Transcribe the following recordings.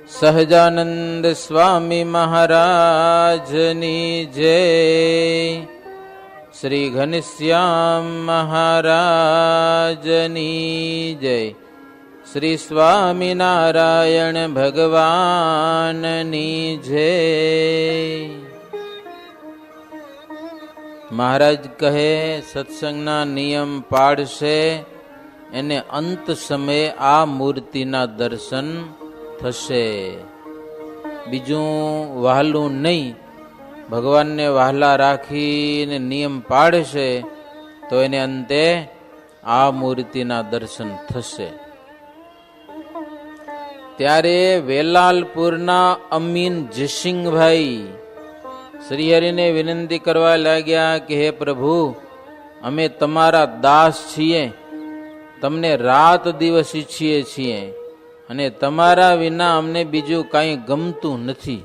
સહજાનંદ સ્વામી મહારાજની જય, શ્રી ઘનશ્યામ મહારાજની જય, શ્રી સ્વામિનારાયણ ભગવાનની જય. મહારાજ કહે, સત્સંગના નિયમ પાળશે એને અંત સમયે આ મૂર્તિના દર્શન થશે. બીજું વહાલું નહીં, ભગવાનને વહાલા રાખીને નિયમ પાળશે તો એને અંતે આ મૂર્તિના દર્શન થશે. ત્યારે વેલાલપુરના અમીન જયસિંહભાઈ શ્રીહરિને વિનંતી કરવા લાગ્યા કે હે પ્રભુ, અમે તમારા દાસ છીએ, તમને રાત દિવસ ઈચ્છીએ છીએ અને તમારા વિના અમને બીજું કાંઈ ગમતું નથી.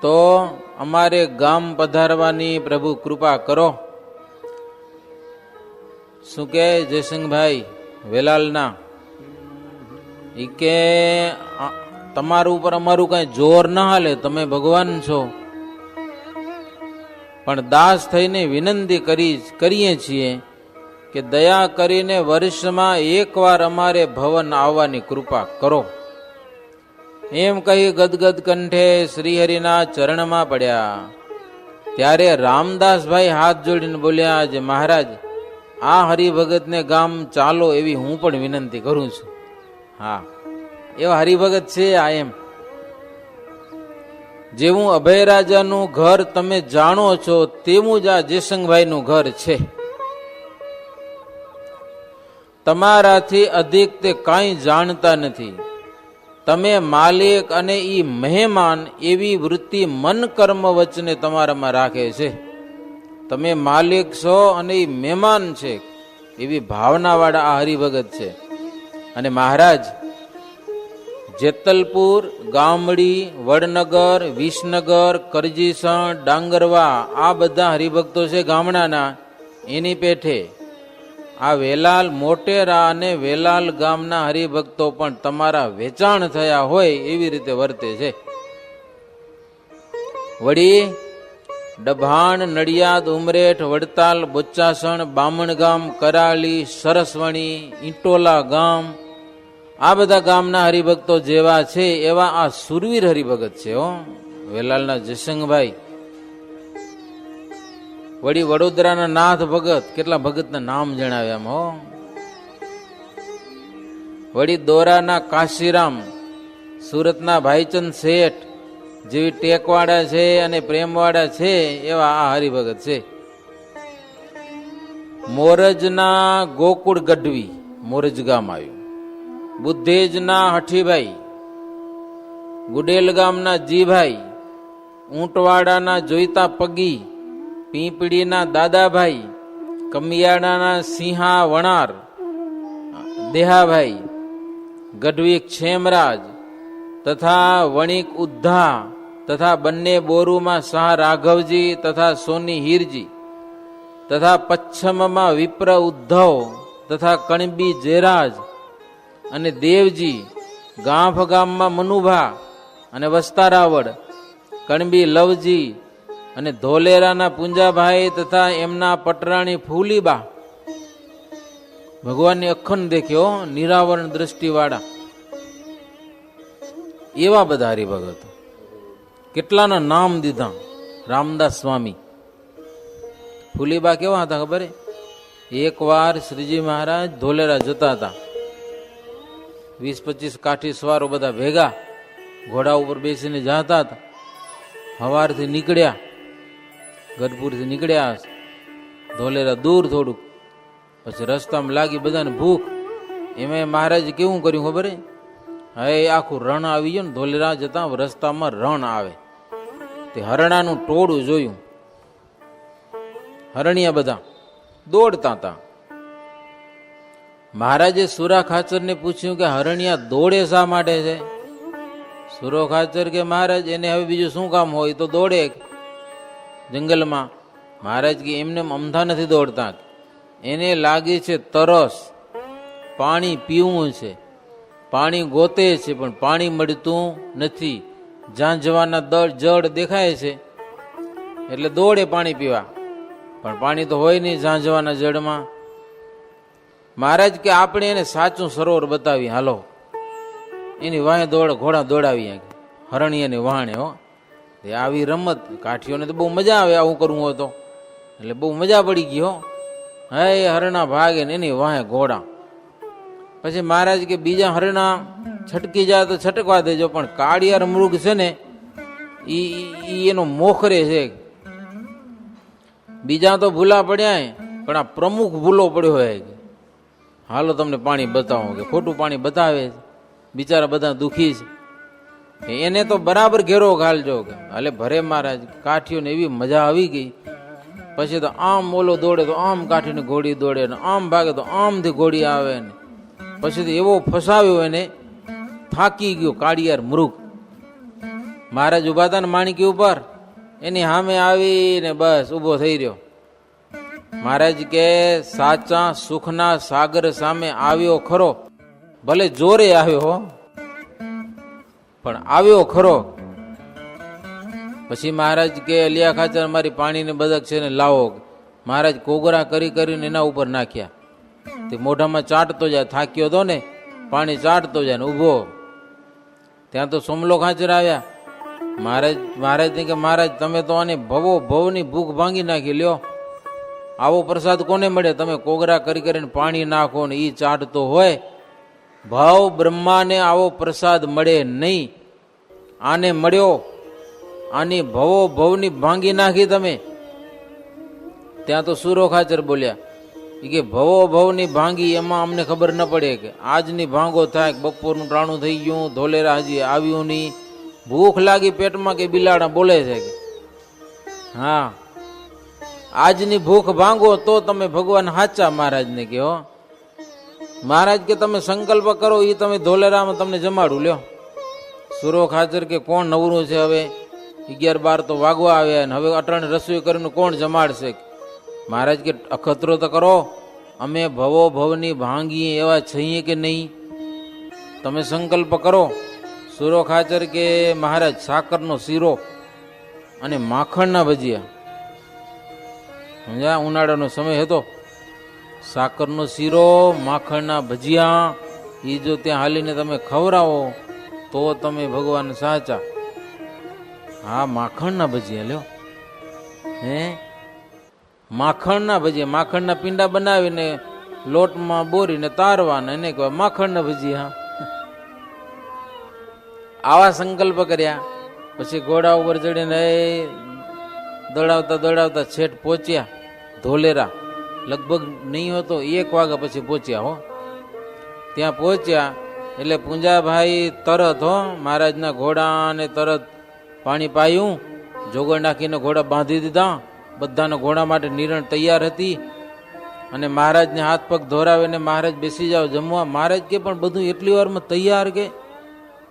તો અમારે ગામ પધારવાની પ્રભુ કૃપા કરો. શું કે જયસિંહભાઈ વેલાલના ઈ કે તમારું ઉપર અમારું કઈ જોર ના હાલે, તમે ભગવાન છો, પણ દાસ થઈને વિનંતી કરીએ છીએ કે દયા કરીને વર્ષમાં એકવાર અમારે ભવન આવવાની કૃપા કરો. એમ કહી ગદગદ કંઠે શ્રીહરિના ચરણમાં પડ્યા. ત્યારે રામદાસભાઈ હાથ જોડીને બોલ્યા, જે મહારાજ, આ હરિભગતને ગામ ચાલો એવી હું પણ વિનંતી કરું છું. હા, એવા હરિભગત છે આ. એમ જેવું અભયરાજાનું ઘર તમે જાણો છો તેવું જ આ જયસિંહભાઈનું ઘર છે. તમારાથી અધિક તે કાંઈ જાણતા નથી. તમે માલિક અને ઈ મહેમાન એવી વૃત્તિ મન કર્મ વચ્ચે તમારામાં રાખે છે. તમે માલિક છો અને ઈ મહેમાન છે એવી ભાવનાવાળા આ હરિભગત છે. અને મહારાજ, જેતલપુર, ગામડી, વડનગર, વિસનગર, કરજીસણ, ડાંગરવા આ બધા હરિભક્તો છે ગામડાના. એની પેઠે આ વેલાલ મોટેરા અને વેલાલ ગામના હરિભક્તો પણ તમારા વેચાણ થયા હોય એવી રીતે વર્તે છે. વળી ડભાણ, નડિયાદ, ઉમરેઠ, વડતાલ, બોચાસણ, બામણગામ, કરાલી, સરસવણી, ઈંટોલા ગામ આ બધા ગામના હરિભક્તો જેવા છે એવા આ સુરવીર હરિભગત છે હો વેલાલના જયસિંહભાઈ. વળી વડોદરાના નાથ ભગત, કેટલા ભગતના નામ જણાવ્યા હો. વળી દોરાના કાશીરામ, સુરતના ભાઈચંદ શેઠ જેવી ટેકવાડા છે અને પ્રેમવાડા છે એવા આ હરિભગત છે. મોરજના ગોકુળ ગઢવી, મોરજ ગામ આવ્યું. બુદ્ધેજના હઠીભાઈ, ગુડેલ ગામના જીભાઈ, ઊંટવાડાના જોઈતા પગી, પીંપળીના દાદાભાઈ, કમિયાડાના સિંહા વણાર દેહાભાઈ, ગઢવી ક્ષેમરાજ તથા વણિક ઉદ્ધા તથા બંને બોરુમાં શાહ રાઘવજી તથા સોની હીરજી તથા પચ્છમમાં વિપ્ર ઉદ્ધવ તથા કણબી જયરાજ અને દેવજી, ગાંફ ગામમાં મનુભા અને વસ્તારાવડ, કણબી લવજી અને ધોલેરાના પુંજાભાઈ તથા એમના પટરાણી ફૂલીબા. ભગવાનની અખંડ દેખ્યો, નિરાવરણ દ્રષ્ટિવાળા એવા બધા હરિભગતો. કેટલાના નામ દીધા. રામદાસ સ્વામી, ફૂલીબા કેવા હતા ખબર? એક વાર શ્રીજી મહારાજ ધોલેરા જતા હતા. 20-25 કાઠી સવારો બધા ભેગા ઘોડા ઉપર બેસીને જતા હતા. સવારથી નીકળ્યા, ગઢપુરથી નીકળ્યા, ધોલેરા દૂર થોડુંક. પછી રસ્તામાં લાગી બધાને ભૂખ. એમાં મહારાજ કેવું કર્યું ખબર? હવે આખું રણ આવી ગયું ને, ધોલેરા જતા રસ્તામાં રણ આવે. તે હરણાનું ટોળું જોયું. હરણિયા બધા દોડતા હતા. મહારાજે સુરા ખાચરને પૂછ્યું કે હરણિયા દોડે શા માટે છે? સુરો ખાચર કે મહારાજ, એને હવે બીજું શું કામ હોય તો દોડે જંગલમાં. મહારાજ કે એમને અમથા નથી દોડતા, એને લાગી છે તરસ, પાણી પીવું છે, પાણી ગોતે છે પણ પાણી મળતું નથી. ઝાંઝવાના જળ દેખાય છે એટલે દોડે પાણી પીવા, પણ પાણી તો હોય નહીં ઝાંઝવાના જળમાં. મહારાજ કે આપણે એને સાચું સરોવર બતાવી, હાલો એની વાહે ઘોડા દોડાવી, હરણીયાની વહાણે. હો આવી રમત કાઠીઓને તો બહુ મજા આવે આવું કરવું હોય તો, એટલે બહુ મજા પડી ગઈ. હો હે હરણા ભાગે ને એની વાહે ઘોડા. પછી મહારાજ કે બીજા હરણા છટકી જાય તો છટકવા દેજો, પણ કાળિયાર મૃગ છે ને ઈ એનો મોખરે છે. બીજા તો ભૂલા પડ્યા પણ આ પ્રમુખ ભૂલો પડ્યો હોય. હાલો તમને પાણી બતાવો, કે ખોટું પાણી બતાવે, બિચારા બધા દુખી છે, એને તો બરાબર ઘેરો ઘાલજો. હાલે ભરે મહારાજ. કાઠીઓને એવી મજા આવી ગઈ. પછી તો આમ ઓલો દોડે તો આમ કાઠીને ઘોડી દોડે, ને આમ ભાગે તો આમથી ઘોડી આવે ને. પછી તો એવો ફસાવ્યો એને, થાકી ગયો કાળિયાર મૃગ. મહારાજ ઉભા હતા ને માણકી ઉપર, એની સામે આવીને બસ ઉભો થઈ રહ્યો. મહારાજ કે સાચા સુખના સાગર સામે આવ્યો ખરો, ભલે જોરે આવ્યો પણ આવ્યો ખરો. પછી મહારાજ કે અલિયા ખાચર મારી પાણીની બદક છે ને લાવો. મહારાજ કોગરા કરીને એના ઉપર નાખ્યા. તે મોઢામાં ચાટતો જાય, થાક્યો હતો ને, પાણી ચાટતો જાય ને ઊભો. ત્યાં તો સોમલો ખાચર આવ્યા. મહારાજ કે મહારાજ તમે તો આને ભવની ભૂખ ભાંગી નાખી લ્યો. આવો પ્રસાદ કોને મળે? તમે કોગરા કરીને પાણી નાખો ને ઈ ચાટતો હોય. ભાવ બ્રહ્માને આવો પ્રસાદ મળે નહીં. આને મળ્યો, આની ભવની ભાંગી નાખી તમે. ત્યાં તો સુરો ખાચર બોલ્યા કે ભવની ભાંગી એમાં અમને ખબર ન પડે, કે આજની ભાંગો થાય, બપોરનું ટાણું થઈ ગયું, ધોલેરા હજી આવ્યું નહીં, ભૂખ લાગી પેટમાં કે બિલાડા બોલે છે કે હા આજની ભૂખ ભાંગો તો તમે ભગવાન હાચા. મહારાજને કહો, મહારાજ કે તમે સંકલ્પ કરો, એ તમે ધોલેરામાં તમને જમાડું લ્યો. સુરો ખાચર કે કોણ નવરું છે? હવે 11-12 તો વાગવા આવ્યા ને હવે અટાણે રસોઈ કરીને કોણ જમાડશે? મહારાજ કે અખતરો તો કરો, અમે ભવની ભાંગીએ એવા છીએ કે નહીં? તમે સંકલ્પ કરો. સુરો ખાચર કે મહારાજ સાકરનો શીરો અને માખણના ભજીયા. સમજ્યા? ઉનાળાનો સમય હતો. સાકરનો શીરો, માખણના ભજીયા, એ જો ત્યાં હાલીને તમે ખવડાવો તો તમે ભગવાન સાચા. હા માખણના ભજીયા લ્યો. હે માખણના ભજીયા, માખણના પીંડા બનાવીને લોટમાં બોરીને તારવાના, એને કહેવાય માખણના ભજીયા. આવા સંકલ્પ કર્યા. પછી ઘોડા ઉપર ચડીને દોડાવતા છેટ પહોંચ્યા ધોલેરા. લગભગ નહીં હતો 1 વાગ્યા પછી પહોંચ્યા. હો ત્યાં પહોંચ્યા એટલે પૂંજાભાઈ તરત મહારાજના ઘોડાને તરત પાણી પાયું, જોગર નાખીને ઘોડા બાંધી દીધા. બધાના ઘોડા માટે નિરણ તૈયાર હતી. અને મહારાજને હાથ પગ ધોરાવીને મહારાજ બેસી જાઓ જમવા. મહારાજ કે પણ બધું એટલી વારમાં તૈયાર? કે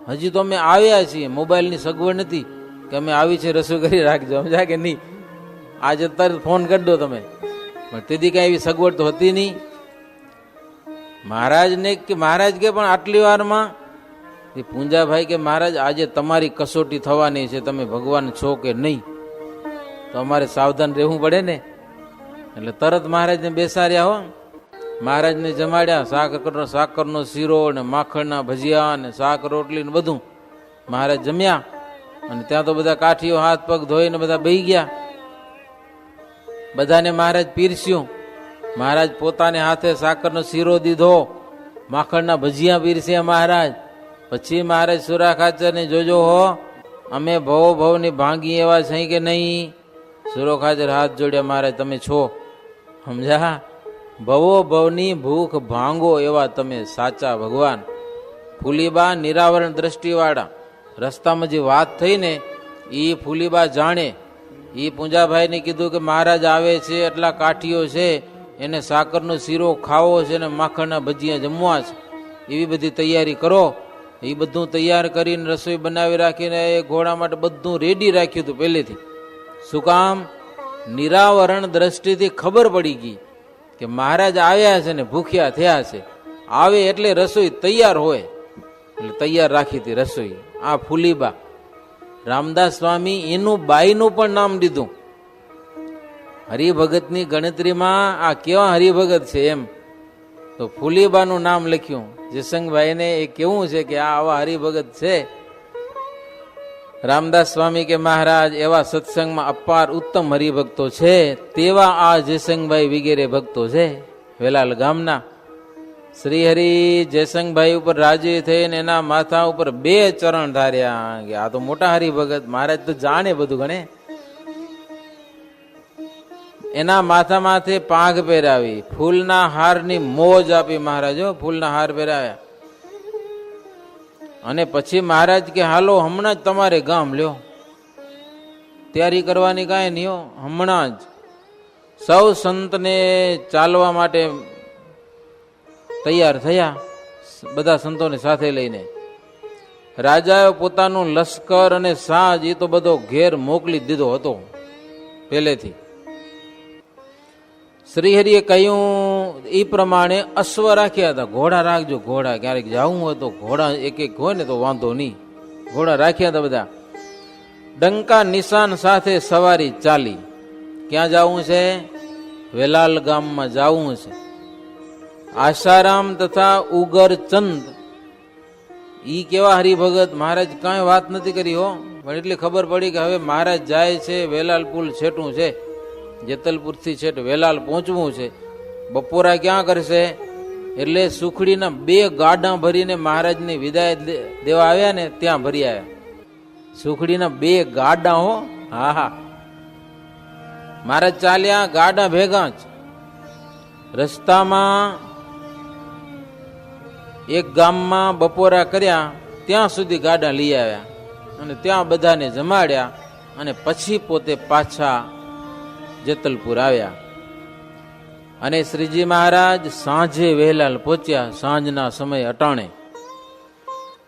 હજી તો અમે આવ્યા છીએ, મોબાઈલની સગવડ નથી કે અમે આવી છે રસોઈ કરી રાખજો. સમજ્યા કે નહીં? આજે તરત ફોન કરી દો તમે. પણ તેથી કાંઈ એવી સગવડ તો હતી નહીં. મહારાજ કે પણ આટલી વારમાં? પૂંજાભાઈ કે મહારાજ આજે તમારી કસોટી થવાની છે, તમે ભગવાન છો કે નહીં, તો અમારે સાવધાન રહેવું પડે ને. એટલે તરત મહારાજને બેસાડ્યા. હો મહારાજને જમાડ્યા. સાકરનો શીરો ને માખણના ભજીયા ને શાક રોટલી ને બધું મહારાજ જમ્યા. અને ત્યાં તો બધા કાઠીઓ હાથ પગ ધોઈને બધા બેહી ગયા. બધાને મહારાજ પીરસ્યું. મહારાજ પોતાને હાથે સાકરનો શીરો દીધો, માખણના ભજીયા પીરસ્યા મહારાજ. પછી મહારાજ સુરા ખાચરને જોજો હો, અમે ભવની ભાંગી એવા છે કે નહીં? સુરો ખાચર હાથ જોડ્યા. મહારાજ તમે છો. સમજ્યા? ભવની ભૂખ ભાંગો એવા તમે સાચા ભગવાન. ફૂલીબા નિરાવરણ દ્રષ્ટિવાળા. રસ્તામાં જે વાત થઈ ને એ ફૂલીબા જાણે. એ પૂંજાભાઈને કીધું કે મહારાજ આવે છે, એટલા કાઠીઓ છે, એને સાકરનો શીરો ખાવો છે ને માખણના ભજીયા જમવા છે, એવી બધી તૈયારી કરો. એ બધું તૈયાર કરીને રસોઈ બનાવી રાખીને એ ઘોડા માટે બધું રેડી રાખ્યું હતું પહેલેથી. શું કામ? નિરાવરણ દ્રષ્ટિથી ખબર પડી ગઈ કે મહારાજ આવ્યા છે ને ભૂખ્યા થયા છે. આવે એટલે રસોઈ તૈયાર હોય. એટલે તૈયાર રાખી હતી રસોઈ. આ ફૂલીબા રામદાસ સ્વામી એનું બાઈનું પણ નામ દીધું. હરિભગતની ગણતરીમાં આ કેવા હરિભગત છે એમ, તો ફૂલીબાનું નામ લખ્યું. જયસંગભાઈને એ કેવું છે કે આ આવા હરિભગત છે. રામદાસ સ્વામી કે મહારાજ એવા સત્સંગમાં અપાર ઉત્તમ હરિભક્તો છે, તેવા આ જયસંગભાઈ વગેરે ભક્તો છે વેલાલ ગામના. શ્રીહરિ જયસંગભાઈ ઉપર રાજી થઈને એના માથા ઉપર 2 ચરણ ધાર્યા કે આ તો મોટા હરિભગત, મહારાજ તો જાણે બધું ગણે. એના માથા માથે પાંખ પહેરાવી, ફૂલના હારની મોજ આપી મહારાજો, ફૂલના હાર પહેરાવ્યા. અને પછી મહારાજ કે હાલો હમણાં જ તમારે ગામ લ્યો, તૈયારી કરવાની કાંઈ નહીં હો, હમણાં જ. સૌ સંતને ચાલવા માટે તૈયાર થયા, બધા સંતોને સાથે લઈને. રાજાએ પોતાનું લશ્કર અને સાજ એ તો બધો ઘેર મોકલી દીધો હતો પહેલેથી. શ્રીહરિએ કહ્યું એ પ્રમાણે અશ્વ રાખ્યા હતા. ઘોડા રાખજો, ઘોડા ક્યારેક જવું હોય તો ઘોડા એક એક હોય ને તો વાંધો નહીં, ઘોડા રાખ્યા હતા બધા. ડંકા નિશાન સાથે સવારી ચાલી. ક્યાં જવું છે? વેલાલ ગામમાં જવું છે. આશારામ તથા ઉગરચંદ ઈ કેવા હરિભગત, મહારાજ કાંઈ વાત નથી કરી હો, પણ એટલી ખબર પડી કે હવે મહારાજ જાય છે, વેલાલ પુલ છેટું છે, જેતલપુરથી છેટ વેલાલ પહોંચવું છે. બપોરા ક્યાં કરશે? એટલે સુખડીના 2 ગાડા ભરીને મહારાજની વિદાય દેવા આવ્યા ને ત્યાં ભરી આવ્યા. સુખડીના 2 ગાડા હો, હા હા. મહારાજ ચાલ્યા ગાડા ભેગા જ. રસ્તામાં એક ગામમાં બપોરા કર્યા, ત્યાં સુધી ગાડા લઈ આવ્યા અને ત્યાં બધાને જમાડ્યા અને પછી પોતે પાછા જેતલપુર આવ્યા. અને શ્રીજી મહારાજ સાંજે વહેલાલ પહોંચ્યા. સાંજના સમય અટાણે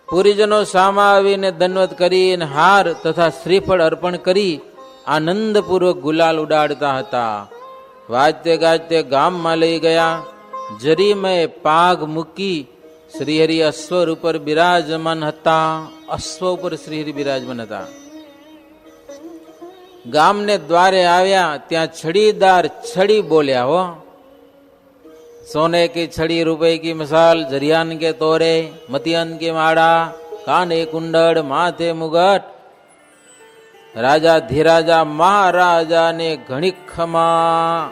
પુરીજનો સામા આવીને દંડવત કરી હાર તથા શ્રીફળ અર્પણ કરી આનંદપૂર્વક ગુલાલ ઉડાડતા હતા. વાજતે ગાજતે ગામમાં લઈ ગયા. જરીમય પાગ મૂકી શ્રીહરિ અશ્વ ઉપર બિરાજમાન હતા. અશ્વ ઉપર શ્રીહરિ બિરાજમાન હતા. ગામને દ્વારે આવ્યા, ત્યાં છડીદાર છડી બોલ્યા હો. સોને કી છડી, રૂપે કી મસાલ, જરિયાન કે તોરે, મતિયન કે માળા, કાને કુંડળ, માથે મુગટ. રાજા ધીરાજા મહારાજા ને ઘણી ખમા.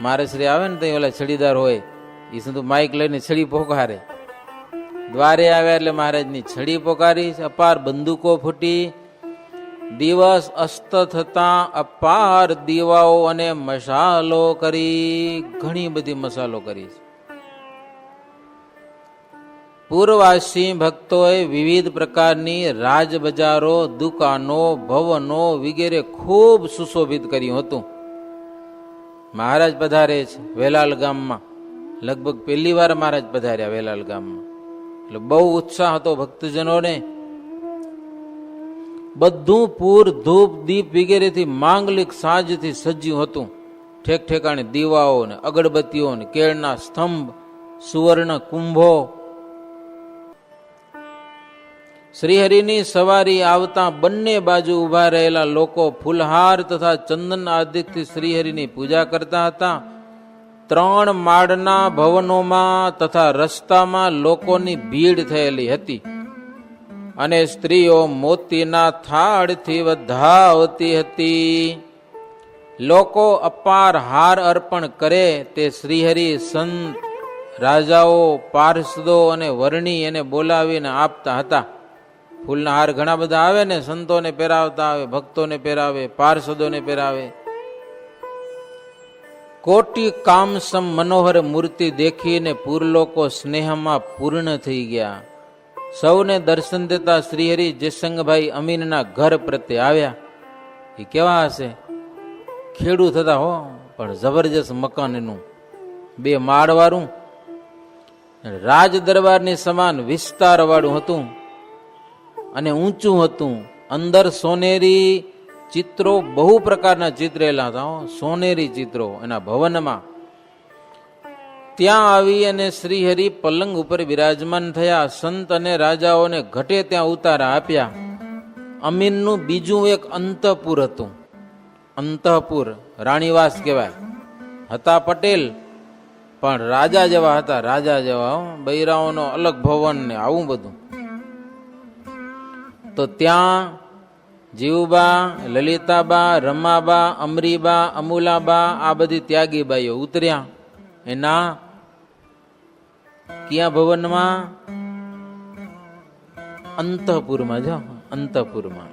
મારે શ્રી આવે ને તો ઓલા છડીદાર હોય એ શું માઇક લઈને છડી પોકારે. દ્વારે આવ્યા એટલે મહારાજની છડી પોકારી. અપાર બંદૂકો ફૂટી. દિવસ અસ્ત થતા અપાર દીવાઓ અને મસાલો કરી, ઘણી બધી મસાલો કરી. પૂર્વવાસી ભક્તોએ વિવિધ પ્રકારની રાજ બજારો, દુકાનો, ભવનો વગેરે ખૂબ સુશોભિત કર્યું હતું. મહારાજ પધારે છે વેલાલ ગામમાં. લગભગ પહેલી વાર મહારાજ પધાર્યા વેલાલ ગામમાં, એટલે બહુ ઉત્સાહ હતો ભક્તજનોને. બધું પૂર, ધૂપ, દીપ વગેરેથી માંગલિક સાજથી સજ્યું હતું. ઠેક ઠેકાણે દીવાઓ ને અગરબત્તીઓ ને કેળના સ્તંભ, સુવર્ણ કુંભો. શ્રીહરિની સવારી આવતા બંને બાજુ ઉભા રહેલા લોકો ફૂલહાર તથા ચંદન આદિકથી શ્રીહરિની પૂજા કરતા હતા. 3 માળના ભવનોમાં તથા રસ્તામાં લોકોની ભીડ થયેલી હતી અને સ્ત્રીઓ મોતીના થાળથી વધાવતી હતી. લોકો અપાર હાર અર્પણ કરે તે શ્રીહરિ સંત, રાજાઓ, પાર્ષદો અને વર્ણી એને બોલાવીને આપતા હતા. ફૂલના હાર ઘણા બધા આવે ને, સંતોને પહેરાવતા આવે, ભક્તોને પહેરાવે, પાર્ષદોને પહેરાવે. કોટી કામસમ મનોહર મૂર્તિ દેખીને પૂરલોકો સ્નેહમાં પૂર્ણ થઈ ગયા. સૌને દર્શન દેતા શ્રીહરિ જયસંગભાઈ અમીનના ઘર પ્રત્યે આવ્યા. એ કેવા હશે? ખેડૂત હતા હો, પણ જબરજસ્ત મકાન એનું, 2 માળવાળું, રાજ દરબારની સમાન વિસ્તાર વાળું હતું અને ઊંચું હતું. અંદર સોનેરી ચિત્રો, બહુ પ્રકારના ચિત્રેલા હતા, સોનેરી ચિત્રો એના ભવનમાં. ત્યાં આવી અને શ્રીહરિ પલંગ ઉપર બિરાજમાન થયા. સંત અને રાજાઓને ઘટે ત્યાં ઉતારા આપ્યા. અમીનનું બીજું એક અંતઃપુર હતું. અંતઃપુર રાણીવાસ કહેવાય. હતા પટેલ પણ રાજા જેવા હતા, રાજા જેવા, બૈરાઓનો અલગ ભવન ને આવું બધું. તો ત્યાં જીવુબા, લલિતાબા, રમાબા, અમરીબા, અમુલાબા આ બધી ત્યાગીબાઈઓ ઉતર્યા. એના ક્યાં ભવનમાં? અંતઃપુરમાં. જાઓ, અંતઃપુરમાં.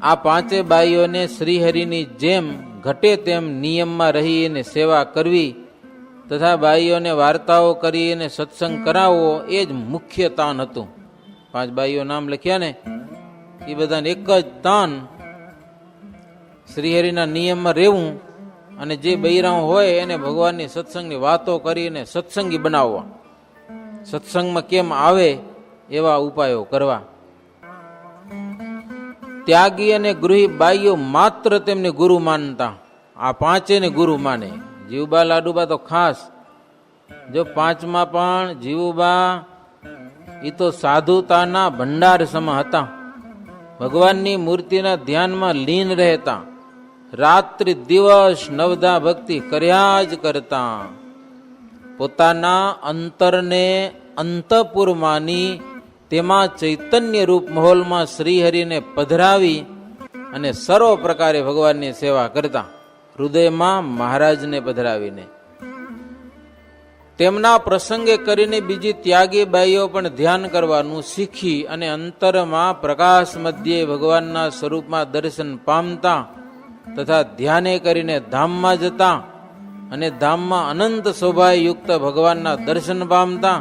આ પાંચે બાઈઓને શ્રીહરિની જેમ ઘટે તેમ નિયમમાં રહી અને સેવા કરવી તથા બાઈઓને વાર્તાઓ કરી અને સત્સંગ કરાવવો એ જ મુખ્ય તાન હતું. પાંચ બાઈઓ નામ લખ્યા ને એ બધાને એક જ તાન, શ્રીહરિના નિયમમાં રહેવું અને જે બૈરાઓ હોય એને ભગવાનની સત્સંગની વાતો કરીને સત્સંગી બનાવવા, સત્સંગમાં કેમ આવે એવા ઉપાયો કરવા. ત્યાગી અને ગૃહી બાઈઓ માત્ર તેમને ગુરુ માનતા. આ પાંચેને ગુરુ માને. જીવુબા, લાડુબા તો ખાસ. જો પાંચમાં પણ જીવુબા એ તો સાધુતાના ભંડાર સમા હતા. ભગવાનની મૂર્તિના ધ્યાનમાં લીન રહેતા. રાત્રિ દિવસ નવધા ભક્તિ કર્યા જ કરતા. પોતાના અંતરને અંતઃપુરમાંની તેમાં ચૈતન્ય રૂપ મહોલમાં શ્રીહરિને પધરાવી અને સર્વ પ્રકારે ભગવાનની સેવા કરતા. હૃદયમાં મહારાજને પધરાવીને તેમના પ્રસંગે કરીને બીજી ત્યાગી બાઈઓ પણ ધ્યાન કરવાનું શીખી અને અંતરમાં પ્રકાશ મધ્યે ભગવાનના સ્વરૂપમાં દર્શન પામતા તથા ધ્યાને કરીને ધામમાં જતા અને ધામમાં અનંત શોભાયુક્ત ભગવાનના દર્શન પામતા.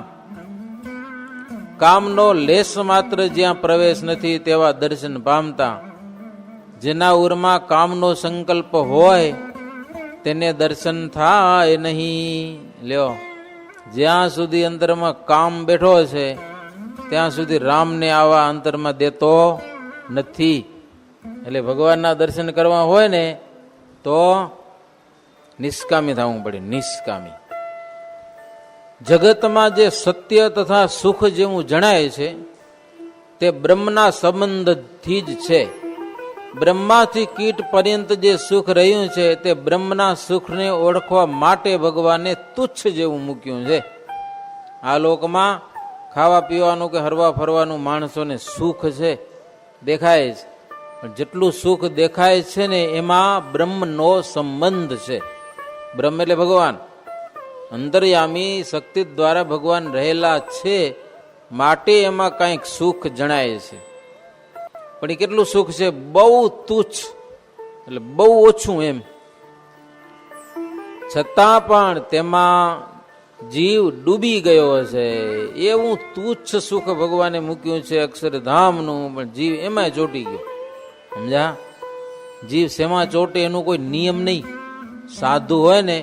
કામનો લેશ માત્ર જ્યાં પ્રવેશ નથી તેવા દર્શન પામતા. જેના ઉરમાં કામનો સંકલ્પ હોય તેને દર્શન થાય નહીં. લ્યો, જ્યાં સુધી અંતરમાં કામ બેઠો છે ત્યાં સુધી રામને આવા અંતરમાં દેતો નથી. એટલે ભગવાનના દર્શન કરવા હોય ને તો નિષ્કામી થવું પડે. નિષ્કામી. જગતમાં જે સત્ય તથા સુખ જેવું જણાય છે તે બ્રહ્મના સંબંધથી જ છે. બ્રહ્માથી કીટ પર્યંત જે સુખ રહ્યું છે તે બ્રહ્મના સુખને ઓળખવા માટે ભગવાને તુચ્છ જેવું મૂક્યું છે. આ લોકમાં ખાવા પીવાનું કે હરવા ફરવાનું માણસોને સુખ છે, દેખાય છે. પણ જેટલું સુખ દેખાય છે ને એમાં બ્રહ્મનો સંબંધ છે. બ્રહ્મ એટલે ભગવાન. અંતર્યામી શક્તિ દ્વારા ભગવાન રહેલા છે માટે એમાં કંઈક સુખ જણાય છે. પણ એ કેટલું સુખ છે? બહુ તુચ્છ, એટલે બહુ ઓછું એમ. છતાં પણ તેમાં જીવ ડૂબી ગયો છે. એવું તુચ્છ સુખ ભગવાને મૂક્યું છે અક્ષરધામનું, પણ જીવ એમાં ચોંટી ગયો. સમજા? જીવ શેમાં ચોટે એનું કોઈ નિયમ નહીં. સાધુ હોય ને,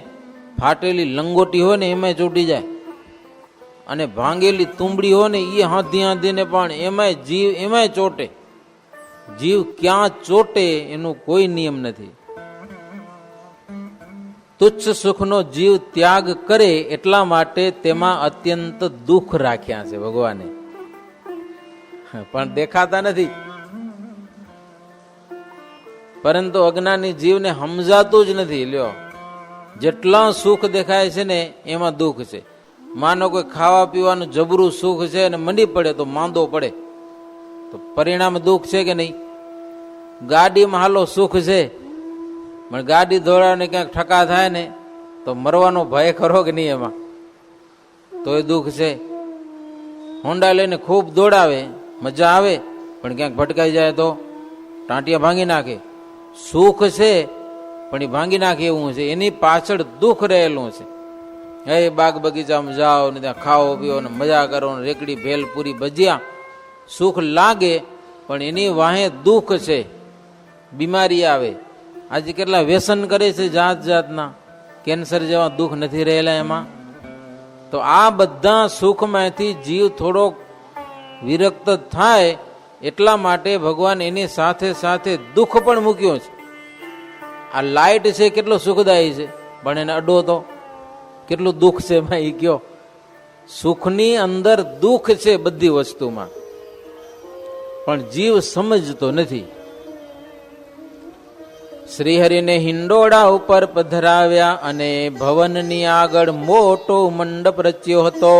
ફાટેલી લંગોટી હોય ને એમાં ચોંટી જાય, અને ભાંગેલી તુંબડી હોય ને એ હાથી હાથીને પણ એમાંય જીવ એમાંય ચોટે. જીવ ક્યાં ચોટે એનું કોઈ નિયમ નથી. તુચ્છ સુખનો જીવ ત્યાગ કરે એટલા માટે તેમાં અત્યંત દુઃખ રાખ્યા છે ભગવાને, પણ દેખાતા નથી. પરંતુ અજ્ઞાની જીવને સમજાતું જ નથી. લ્યો, જેટલા સુખ દેખાય છે ને એમાં દુઃખ છે. માનો કોઈ ખાવા પીવાનું જબરું સુખ છે અને મંડી પડે તો માંદો પડે તો પરિણામ દુઃખ છે કે નહીં? ગાડીમાં હાલો સુખ છે, પણ ગાડી દોડાવને ક્યાંક ઠકા થાય ને તો મરવાનો ભય ખરો કે નહીં? એમાં તો એ દુઃખ છે. હોન્ડા લઈને ખૂબ દોડાવે, મજા આવે, પણ ક્યાંક ભટકાઈ જાય તો ટાંટિયા ભાંગી નાખે. સુખ છે પણ એ ભાંગી નાખે એવું છે. એની પાછળ દુઃખ રહેલું છે. હે બાગ બગીચામાં જાઓ ને ત્યાં ખાઓ પીઓ ને મજા કરો ને રેકડી ભેલ પૂરી ભજીયા, સુખ લાગે પણ એની વાહે દુઃખ છે. બીમારી આવે. આજે કેટલા વ્યસન કરે છે જાત જાતના, કેન્સર જેવા દુઃખ નથી રહેલા એમાં. તો આ બધા સુખમાંથી જીવ થોડોક વિરક્ત થાય એટલા માટે ભગવાન એની સાથે સાથે દુઃખ પણ મૂક્યો છે. આ લાઈટ છે કેટલો સુખદાયી છે, પણ એને અડો તો કેટલું દુઃખ છે એમાં એ કયો. સુખની અંદર દુઃખ છે બધી વસ્તુમાં, પણ જીવ સમજતો નથી. શ્રીહરિને હિંડોળા ઉપર પધરાવ્યા અને ભવનની આગળ મોટો મંડપ રચ્યો હતો.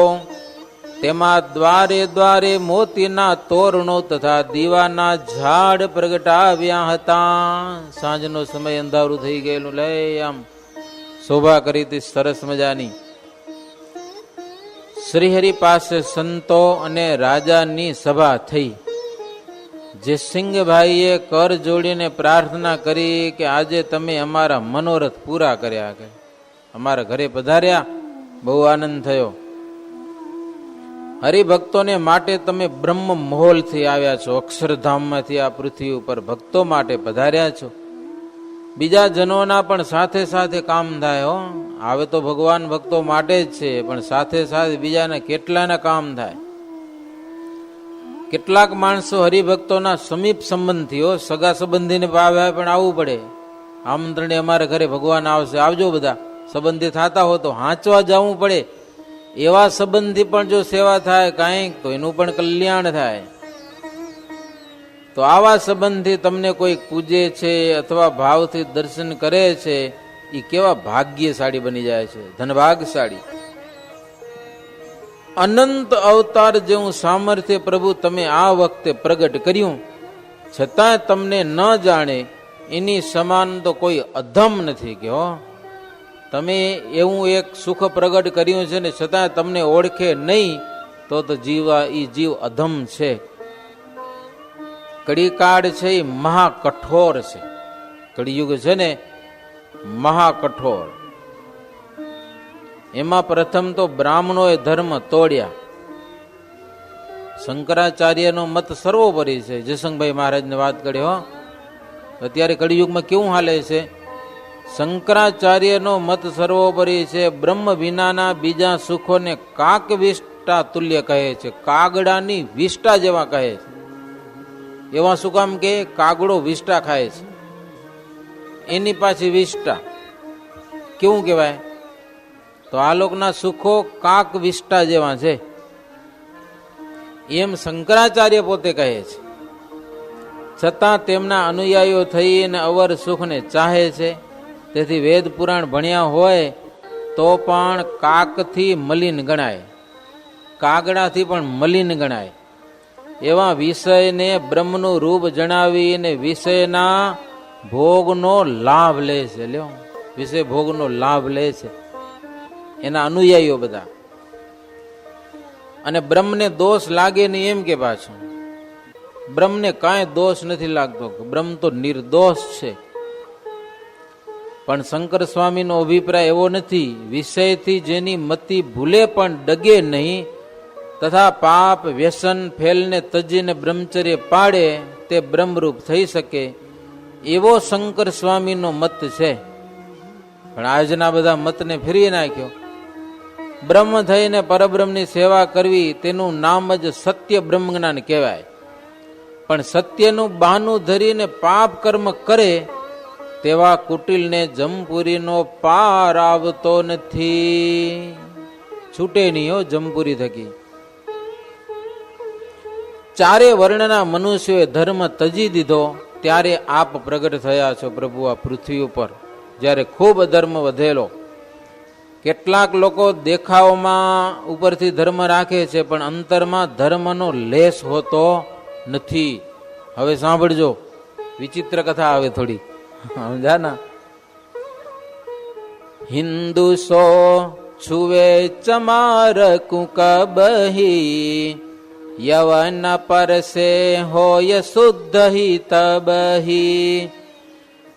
તેમાં દ્વારે દ્વારે મોતીના તોરણો તથા દીવાના ઝાડ પ્રગટાવ્યા હતા. સાંજનો સમય અંધારું થઈ ગયેલું, લઈ આમ શોભા કરી હતી સરસ મજાની. શ્રીહરિ પાસે સંતો અને રાજાની સભા થઈ. જયસિંહભાઈએ કર જોડીને પ્રાર્થના કરી કે આજે તમે અમારા મનોરથ પૂરા કર્યા, કે અમારા ઘરે પધાર્યા, બહુ આનંદ થયો. હરિભક્તોને માટે તમે બ્રહ્મ મહોલથી આવ્યા છો, અક્ષરધામમાંથી આ પૃથ્વી ઉપર ભક્તો માટે પધાર્યા છો. બીજા જનોના પણ સાથે સાથે કામ થાય હો. આવે તો ભગવાન ભક્તો માટે જ છે, પણ સાથે સાથે બીજાના કેટલાના કામ થાય. કેટલાક માણસો હરિભક્તોના સમીપ સંબંધીઓ, સગા સંબંધીને આવ્યા પણ આવવું પડે. આમંત્રણે અમારા ઘરે ભગવાન આવશે, આવજો બધા. સંબંધી થતા હો તો હાંચવા જવું પડે. એવા સંબંધી પણ જો સેવા થાય કાંઈક તો એનું પણ કલ્યાણ થાય. તો આવા સંબંધી તમને કોઈ પૂજે છે અથવા ભાવથી દર્શન કરે છે, એ કેવા ભાગ્યશાળી બની જાય છે, ધનભાગશાળી. અનંત અવતાર જેવું સામર્થ્ય પ્રભુ તમે આ વખતે પ્રગટ કર્યું, છતાં તમને ન જાણે એની સમાન તો કોઈ અધમ નથી. કે હો, તમે એવું એક સુખ પ્રગટ કર્યું છે ને છતાં તમને ઓળખે નહીં તો જીવ અધમ છે. કડીકાળ છે એ મહાકઠોર છે. કળિયુગ છે ને મહાકઠોર. એમાં પ્રથમ તો બ્રાહ્મણોએ ધર્મ તોડ્યા. શંકરાચાર્યનો મત સર્વોપરી છે. જયશંકરભાઈ મહારાજને વાત કરી હો. અત્યારે કળિયુગમાં કેવું હાલે છે? શંકરાચાર્યનો મત સર્વોપરી છે. બ્રહ્મ વિનાના બીજા સુખોને કાક વિષ્ટા તુલ્ય કહે છે, કાગડાની વિષ્ટા જેવા કહે છે. એવા શું કામ કે કાગડો વિષ્ટા ખાય છે, એની પાછી વિષ્ટા કેવું કહેવાય? તો આ લોકના સુખો કાક વિષ્ટા જેવા છે, એમ શંકરાચાર્ય પોતે કહે છે. છતાં તેમના અનુયાયીઓ થઈને અવર સુખને ચાહે છે. તેથી વેદ પુરાણ ભણ્યા હોય તો પણ કાકથી મલિન ગણાય, કાગડાથી પણ મલિન ગણાય. એવા વિષયને બ્રહ્મનું રૂપ જણાવીને વિષયના ભોગનો લાભ લે છે. લ્યો, વિષય ભોગનો લાભ લે છે એના અનુયાયીઓ બધા. અને બ્રહ્મને દોષ લાગે નહીં એમ કે પાછું બ્રહ્મને કાંઈ દોષ નથી લાગતો, બ્રહ્મ તો નિર્દોષ છે. પણ શંકર સ્વામીનો અભિપ્રાય એવો નથી. વિષયથી જેની મતિ ભૂલે પણ ડગે નહીં તથા પાપ વ્યસન ફેલને તજીને બ્રહ્મચર્ય પાડે તે બ્રહ્મરૂપ થઈ શકે, એવો શંકર સ્વામીનો મત છે. પણ આજના બધા મતને ફેરવી નાખ્યો. બ્રહ્મ થઈને પરબ્રહ્મની સેવા કરવી તેનું નામ જ સત્ય બ્રહ્મ જ્ઞાન કહેવાય. પણ સત્યનું બહાનું ધરીને પાપ કર્મ કરે તેવા કુટિલને જમપુરીનો પાર આવતો નથી. છૂટે નહીં હો જમપુરી થકી. ચારે વર્ણના મનુષ્યોએ ધર્મ તજી દીધો ત્યારે આપ પ્રગટ થયા છો પ્રભુ આ પૃથ્વી ઉપર, જ્યારે ખૂબ ધર્મ વધેલો. કેટલાક લોકો દેખાવમાં ઉપરથી ધર્મ રાખે છે પણ અંતરમાં ધર્મનો લેશ હોતો નથી. હવે સાંભળજો, વિચિત્ર કથા આવે થોડી, સમજા ના. હિન્દુ સો છુવે ચમાર કુકબહી, યવન પરસે હોય શુદ્ધ ही तबही,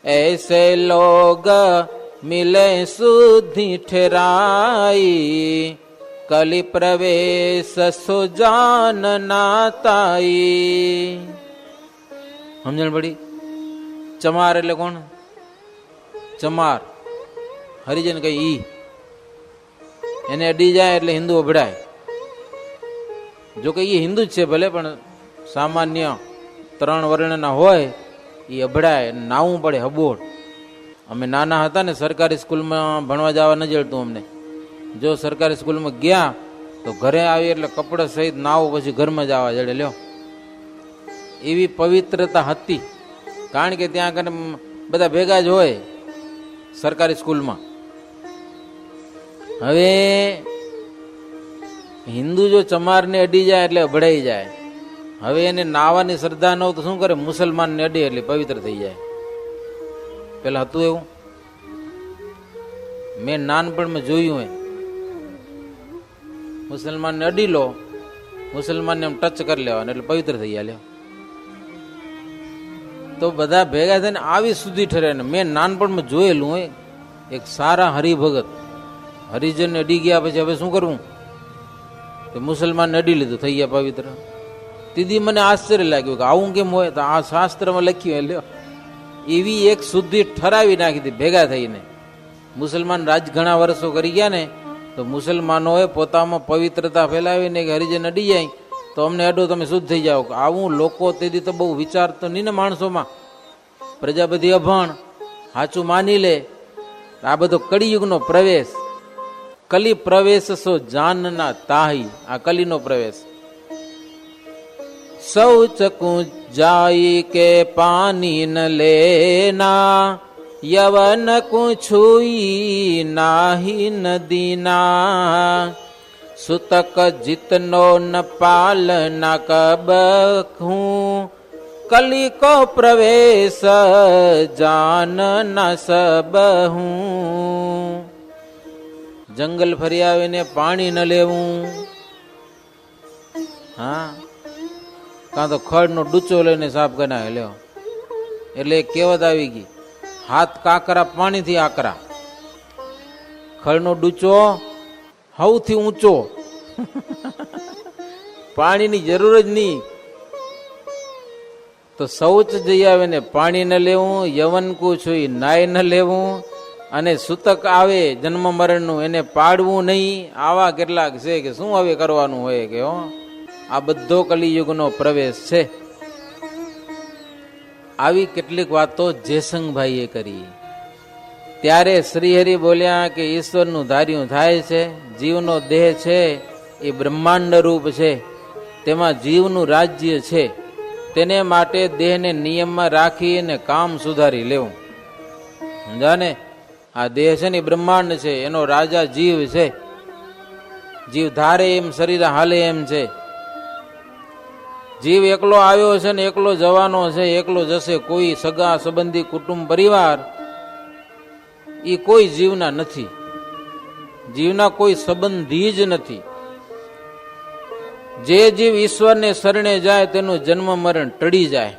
ऐसे लोग मिले शुद्धि ठहराई, कलि प्रवेश सुजान नाताई. સમજણ પડી? ચમાર એટલે કોણ? ચમાર હરિજન કઈ ઈ, એને અડી જાય એટલે હિન્દુ અભડાય. જો કે એ હિન્દુ જ છે ભલે, પણ સામાન્ય 3 વર્ણના હોય એ અભડાય, નાવું પડે હબોળ. અમે નાના હતા ને સરકારી સ્કૂલમાં ભણવા જવા ન જડતું અમને, જો સરકારી સ્કૂલમાં ગયા તો ઘરે આવી એટલે કપડા સહિત નાવો પછી ઘરમાં જ આવવા જડે લ્યો. એવી પવિત્રતા હતી, કારણ કે ત્યાં આગળ બધા ભેગા જ હોય સરકારી સ્કૂલમાં. હવે હિન્દુ જો ચમારને અડી જાય એટલે અભડાઈ જાય. હવે એને નાવાની શ્રદ્ધા ન હોય તો શું કરે, મુસલમાનને અડે એટલે પવિત્ર થઈ જાય. પેલા હતું એવું, મેં નાનપણમાં જોયું હોય, મુસલમાનને અડી લો, મુસલમાનને એમ ટચ કરી લેવાનું એટલે પવિત્ર થઈ જાય. તો બધા ભેગા થઈને આવી સુધી ઠરે ને મેં નાનપણમાં જોયેલું હોય. એક સારા હરિભગત હરિજનને અડી ગયા પછી હવે શું કરવું, તો મુસલમાનને અડી લીધું, થઈ ગયા પવિત્ર. દીદી મને આશ્ચર્ય લાગ્યું કે આવું કેમ હોય, તો આ શાસ્ત્રમાં લખ્યું લ્યો. એવી એક શુદ્ધિ ઠરાવી નાખી હતી ભેગા થઈને. મુસલમાન રાજ ઘણા વર્ષો કરી ગયા ને, તો મુસલમાનોએ પોતામાં પવિત્રતા ફેલાવીને કે હરિજન અડી જાય તો અમને અડો, તમે શુદ્ધ થઈ જાઓ. આવું લોકો તેથી તો બહુ વિચાર તો નહીં ને માણસોમાં. પ્રજા બધી અભણ, સાચું માની લે. આ બધો કળિયુગનો પ્રવેશ, કલી પ્રવેશ સો જાનના તાહી, આ કલીનો પ્રવેશ. શૌચ કું જાય કે પાની ન લેના, યવન કું છુઈ નાહી નદીના, સુતક જીતનો ન પાલના કબખું, કલી કો પ્રવેશ જાન ન સબહું. જંગલ ફરી આવીને પાણી ન લેવું, હા, કાં તો ખડનો ડૂચો લઈને સાફ કરી નાખે લ્યો. એટલે કહેવત આવી ગઈ, હાથ કાકરા પાણીથી આકરા. ખડનો ડૂચો સૌથી ઊંચો, પાણીની જરૂર જ નહીં. તો શૌચ જઈ આવે ને પાણી ન લેવું, યવન કું છુઈ નાય ન લેવું, અને સૂતક આવે જન્મ મરણનું એને પાડવું નહીં. આવા કેટલાક છે કે શું હવે કરવાનું હોય કે હો. આ બધો કલિયુગનો પ્રવેશ છે. આવી કેટલીક વાતો જયસંગભાઈએ કરી. ત્યારે શ્રીહરિ બોલ્યા કે ઈશ્વરનું ધાર્યું થાય છે. જીવનો દેહ છે એ બ્રહ્માંડ રૂપ છે, તેમાં જીવનું રાજ્ય છે. તેને માટે દેહને નિયમમાં રાખીને કામ સુધારી લેવું. સમજાને? આ દેહ છે ને બ્રહ્માંડ છે, એનો રાજા જીવ છે. જીવ ધારે એમ શરીર હાલે એમ છે. જીવ એકલો આવ્યો છે ને એકલો જવાનો છે, એકલો જશે. કોઈ સગા સંબંધી કુટુંબ પરિવાર એ કોઈ જીવના નથી. જીવના કોઈ સંબંધી જ નથી. જે જીવ ઈશ્વરને શરણે જાય તેનું જન્મ મરણ ટળી જાય.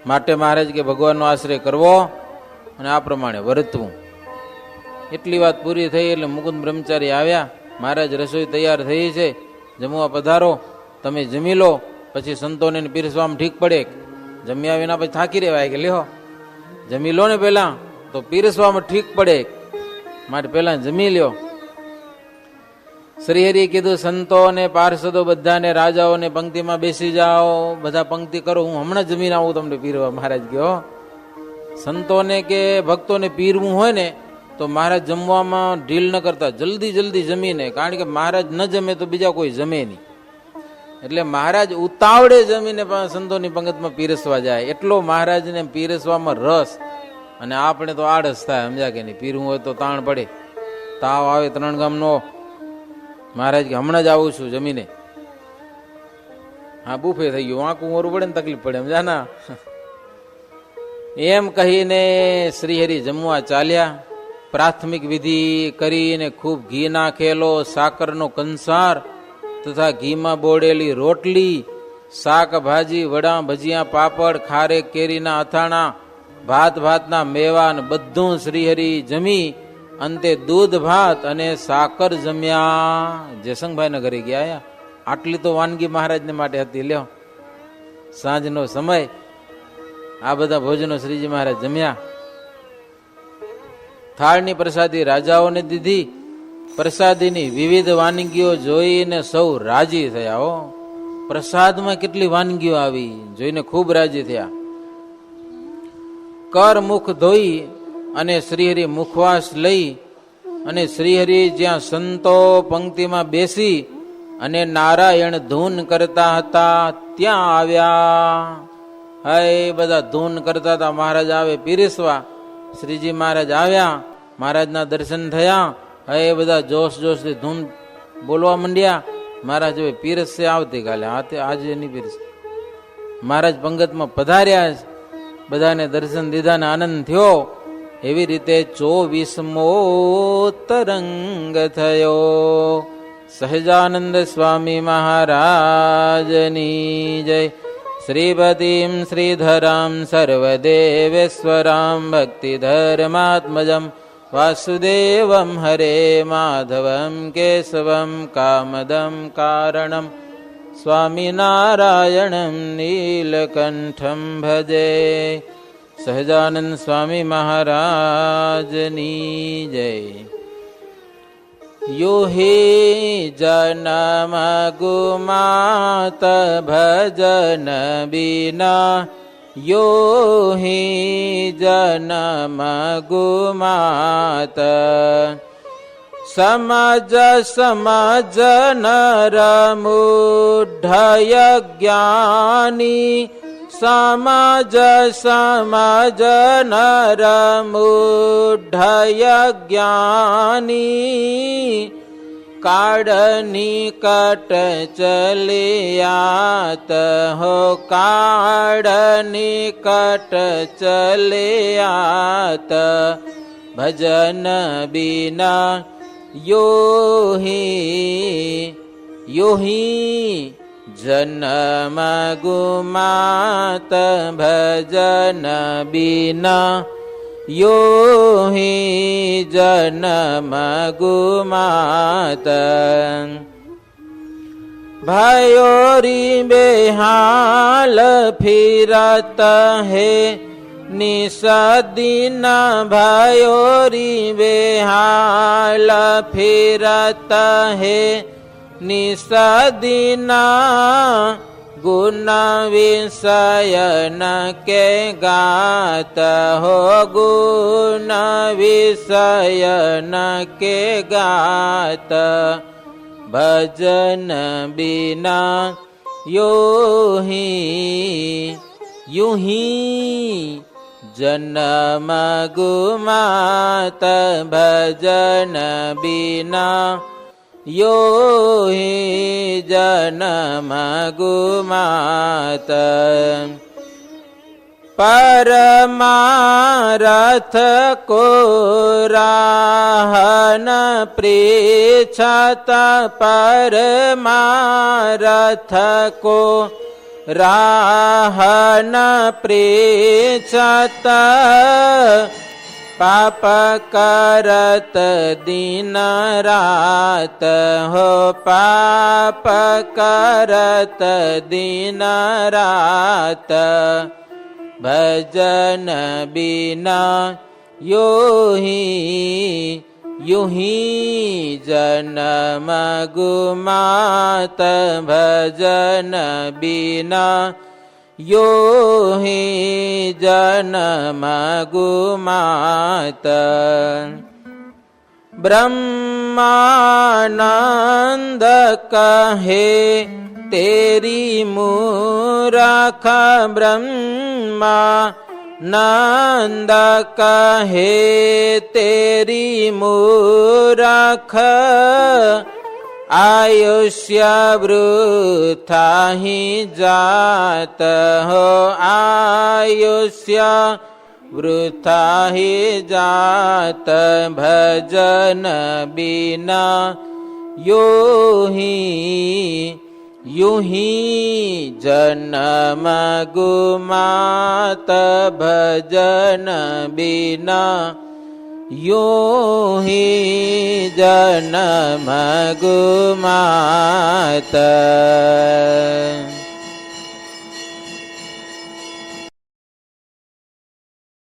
માટે મહારાજ કે ભગવાનનો આશ્રય કરવો અને આ પ્રમાણે વર્તવું. એટલી વાત પૂરી થઈ એટલે મુકુંદ બ્રહ્મચારી આવ્યા. મહારાજ રસોઈ તૈયાર થઈ છે, જમવા પધારો, તમે જમી લો, પછી સંતોને પીરસવામાં ઠીક પડે. જમ્યા વિના પછી થાકી રહેવાય કે લ્યો જમી લો ને પેલા, તો પીરસવામાં ઠીક પડે, માટે પેલા જમી લ્યો. શ્રીહરિએ કીધું સંતો અને પાર્ષદો બધાને, રાજાઓને પંક્તિમાં બેસી જાઓ, બધા પંક્તિ કરો, હું હમણાં જમીને આવું તમને પીરવા. મહારાજ કહો સંતોને કે ભક્તોને પીરવું હોય ને તો મહારાજ જમવામાં ઢીલ ન કરતા, જલ્દી જલ્દી જમીને. કારણ કે મહારાજ ન જમે તો બીજા કોઈ જમે નહીં. એટલે મહારાજ ઉતાવળે જમીને સંતોની પંક્તિમાં પીરસવા જાય. એટલો મહારાજને પીરસવામાં રસ. અને આપણે તો આળસ થાય, સમજ્યા કે નહીં? પીરવું હોય તો તાણ પડે, તાવ આવે 3 ગામનો. મહારાજ કે હમણાં જ આવું છું જમીને. હા, બુફે થઈ ગયું, વાંકું મોરું પડે ને તકલીફ પડે, સમજા ના? એમ કહીને શ્રીહરિ જમવા ચાલ્યા. પ્રાથમિક વિધિ કરીને ખૂબ ઘી નાખેલો સાકરનો કંસાર તથા ઘીમાં બોળેલી રોટલી, શાક ભાજી, વડા, ભજીયા, પાપડ, ખારેક, કેરીના અથાણા, ભાતના મેવા ને બધું શ્રીહરિ જમી અંતે દૂધ ભાત અને સાકર જમ્યા. જયસંગભાઈના ઘરે ગયા. આટલી તો વાનગી મહારાજને માટે હતી. લ્યો સાંજનો સમય, આ બધા ભોજનો શ્રીજી મહારાજ જમ્યા. થાળની પ્રસાદી રાજાઓને દીધી. પ્રસાદીની વિવિધ વાનગીઓ જોઈને સૌ રાજી થયા. હો, પ્રસાદમાં કેટલી વાનગીઓ આવી જોઈને ખૂબ રાજી થયા. કર મુખ ધોઈ અને શ્રીહરિ મુખવાસ લઈ અને શ્રીહરિ જ્યાં સંતો પંક્તિમાં બેસી અને નારાયણ ધૂન કરતા હતા ત્યાં આવ્યા. હા, બધા ધૂન કરતા હતા. મહારાજ આવે પીરસવા. શ્રીજી મહારાજ આવ્યા, મહારાજના દર્શન થયા. હવે બધા જોશ જોશથી ધૂન બોલવા માંડ્યા. મહારાજ હવે પીરસશે આવતીકાલે, આજે નહીં પીરસે. મહારાજ પંગતમાં પધાર્યા, બધાને દર્શન દીધા ને આનંદ થયો. એવી રીતે 24મો તરંગ થયો. સહજાનંદ સ્વામી મહારાજની જય. શ્રીપતિમ શ્રીધરામ સર્વદેવેશ્વરામ ભક્તિધર્માત્મજમ વાસુદેવમ હરે માધવમ કેશવમ કામદમ કારણમ સ્વામિનારાયણમ નીલકંઠમ ભજે. સહજાનંદ સ્વામી મહારાજની જય. યો હે જનમ ગુમાત ભજન બિના, યો હે જનમ ગુમાત. સમજ સમજ નર મૂઢય જ્ઞાની, સમજ સમજ નર મૂઢય જ્ઞાની. કાળની કટ ચલિયાત હો, કાળની કટ ચલિયાત. ભજન બિના યોહી યોહી જન્મ ગુમાત. ભજન બિના યોહી જન્મ ગુમાત. ભાયોરી બેહાલ ફિરત હે નિષદિન, ભાયોરી બેહાલ ફિરત હે નિષદિન. ગુણ વિષયન કે ગાત હો, ગુણ વિષયન કે ગાત. ભજન બિના યોહી યુહી જન્મ ગુમાત. ભજન બિના યોહી જન્મ ગુમાત. પરમારથ કો રાહન પ્રેછત, પરમારથ કો રાહન પ્રેછત. પાપ કરત દિન રાત હો, પાપ કરત દિન રાત. ભજન બિના યોહી યુહી જન્મ ગુમાત. ભજન બિના યોહી જન્મ ગુમાત. બ્રહ્માનંદ કહે તેરી મૂરખ, બ્રહ્માનંદ કહે તેરી મૂરખ. આયુષ્ય વૃથા હી જાત હો, આયુષ્ય વૃથા હી જાત. ભજન બિના યોહી યુહી જન્મ ગુમાત. ભજન બિના યોહી જન્મ ગુમાત.